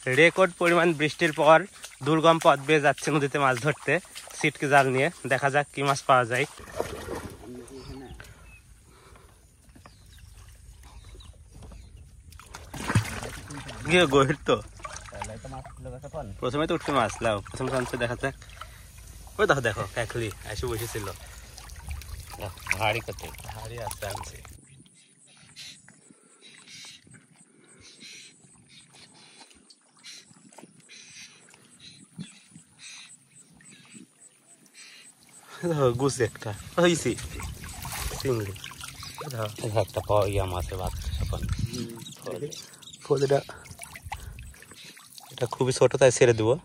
Record পরিমাণ বৃষ্টির পর দুর্গম পথ বেয়ে যাচ্ছে নদীতে মাছ ধরতে ছিটকে জাল নিয়ে। দেখা যাক কি মাছ পাওয়া যায়। গভীর তো, প্রথমে তো উঠতে মাছ লাও, প্রথম চান্সে দেখা যাক। ওই দেখো দেখো কাকলি এসে বসেছিল। ভারী কত ভারী আছে আনছে। গুছি একটা হয়েছি চিংড়ি একটা ইয়া মাছের বাচ্চা এখন ফল। এটা খুবই ছোট তাই ছেড়ে দেবো।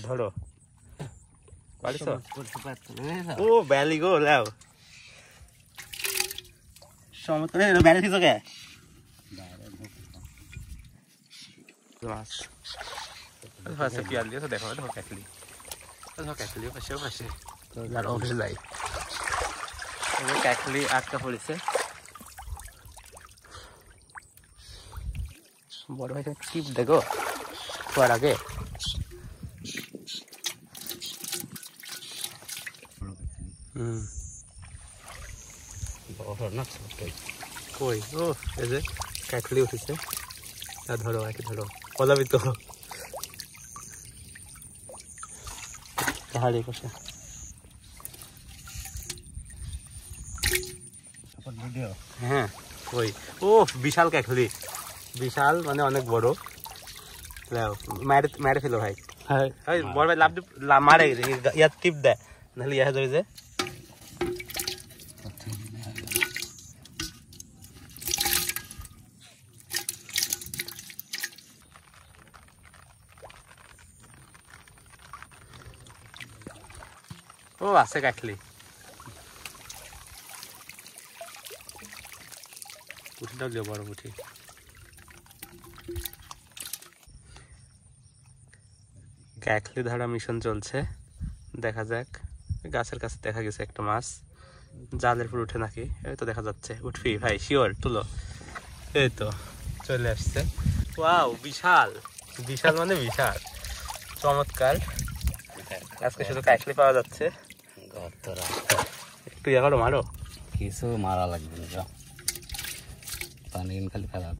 ধরো ও ব্যালি গো লাও সমতলে ব্যালি দিছো কে মাছ আছে পিয়াল দিয়ে দেখো দেখো কাকলি দেখো কাকলি পাশে পাশে আর অফিসে যাই। কাকলি আটকা পড়েছে। বড় ভাই টিপ দেখো তোর আগে কই ও এই যে কাকলি উঠেছে। ধরো আর কি ধরো পলাবি তো হাড়ি কষা। হ্যাঁ ওই ও বিশাল কাকলি, বিশাল মানে অনেক বড়। মারে ফেলো ভাই। হ্যাঁ বড় ভাই লাভ মারে ইয়ার টিপ দেয় নাহলে ইয়া ধরে যে ও আছে কাকলি। পুঁঠিটাও লিও বড় পুঁঠি। কাকলি ধরা মিশন চলছে, দেখা যাক। গাছের কাছে দেখা গেছে একটা মাছ, জালের উপর উঠে নাকি এই তো দেখা যাচ্ছে। উঠবি ভাই শিওর তুলো। এই তো চলে আসছে। ওয়াও বিশাল বিশাল মানে বিশাল চমৎকার। আজকে শুধু কাকলি পাওয়া যাচ্ছে। একটু ইয়া করো মারো, কিছু মারা লাগবে না, পানি খালি ফেলা।